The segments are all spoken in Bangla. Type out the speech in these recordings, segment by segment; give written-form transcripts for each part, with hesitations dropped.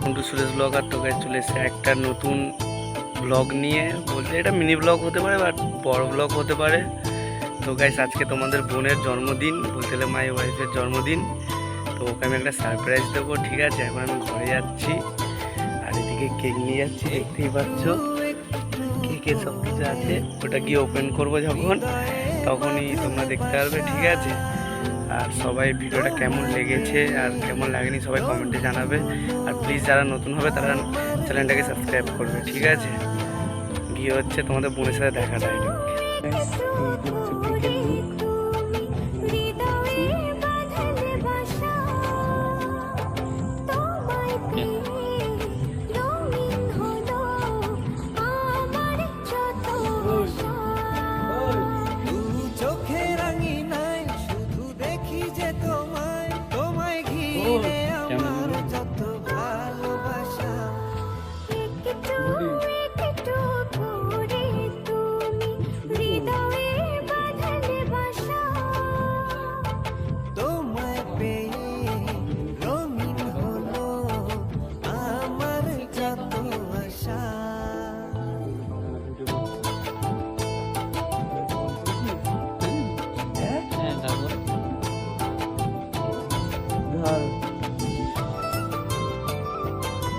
Welcome to Suresh blogger. তো গাইস চলে এসেছে একটা নতুন ব্লগ নিয়ে। বলতে এটা মিনি ব্লগ হতে পারে বা বড় ব্লগ হতে পারে। তো গাইস আজকে তোমাদের বোনের জন্মদিন, বলতে গেলে মাই ওয়াইফের জন্মদিন। তো ওকে আমি একটা সারপ্রাইজ দেবো, ঠিক আছে? এখন আমি ঘরে যাচ্ছি আর এদিকে কেক নিয়ে যাচ্ছি, দেখতেই পাচ্ছ কেকে সব কিছু আছে। ওটা গিয়ে ওপেন করবো যখন, তখনই তোমরা দেখতে পারবে, ঠিক আছে? আর সবাই ভিডিওটা কেমন লেগেছে আর কেমন লাগেনি সবাই কমেন্টে জানাবে। আর প্লিজ যারা নতুন হবে তারা চ্যানেলটাকে সাবস্ক্রাইব করবে, ঠিক আছে? গিয়ে হচ্ছে তোমাদের বোনের সাথে দেখা ডাইরেক্ট।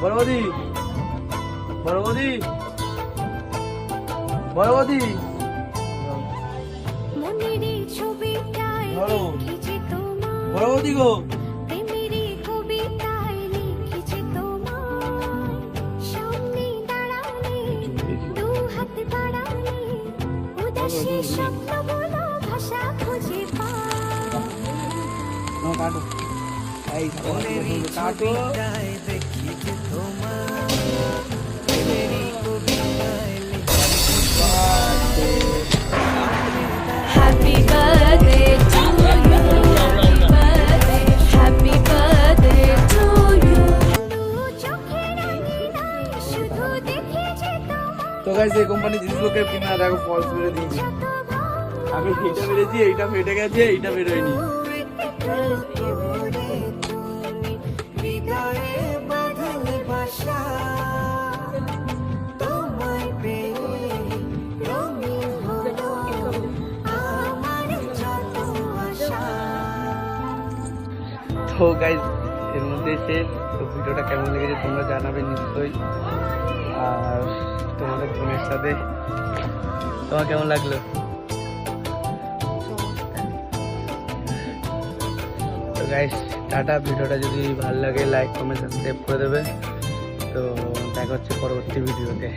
বড়বদি বড়বদি বড়বদি বড়বদি গো, কাটো এই কাটো। Happy birthday to you. Happy birthday to you. তো গাইস এই কোম্পানি জিনিসগুলোকে কিনা দেখো ফলস মেরে দিয়েছি। আমি এইটা মেরেছি, এইটা ফেটে গেছে, এইটা বেরোয়নি। তো গাইস এর মধ্যে শেষ। তো ভিডিওটা কেমন লেগেছে তোমরা জানাবে নিশ্চয়ই। আর তোমাদের বোনের সাথে তোমার কেমন লাগলো? তো গাইস টাটা। ভিডিওটা যদি ভালো লাগে লাইক কমেন্ট সাবস্ক্রাইব করে দেবে। তো দেখা হচ্ছে পরবর্তী ভিডিওতে।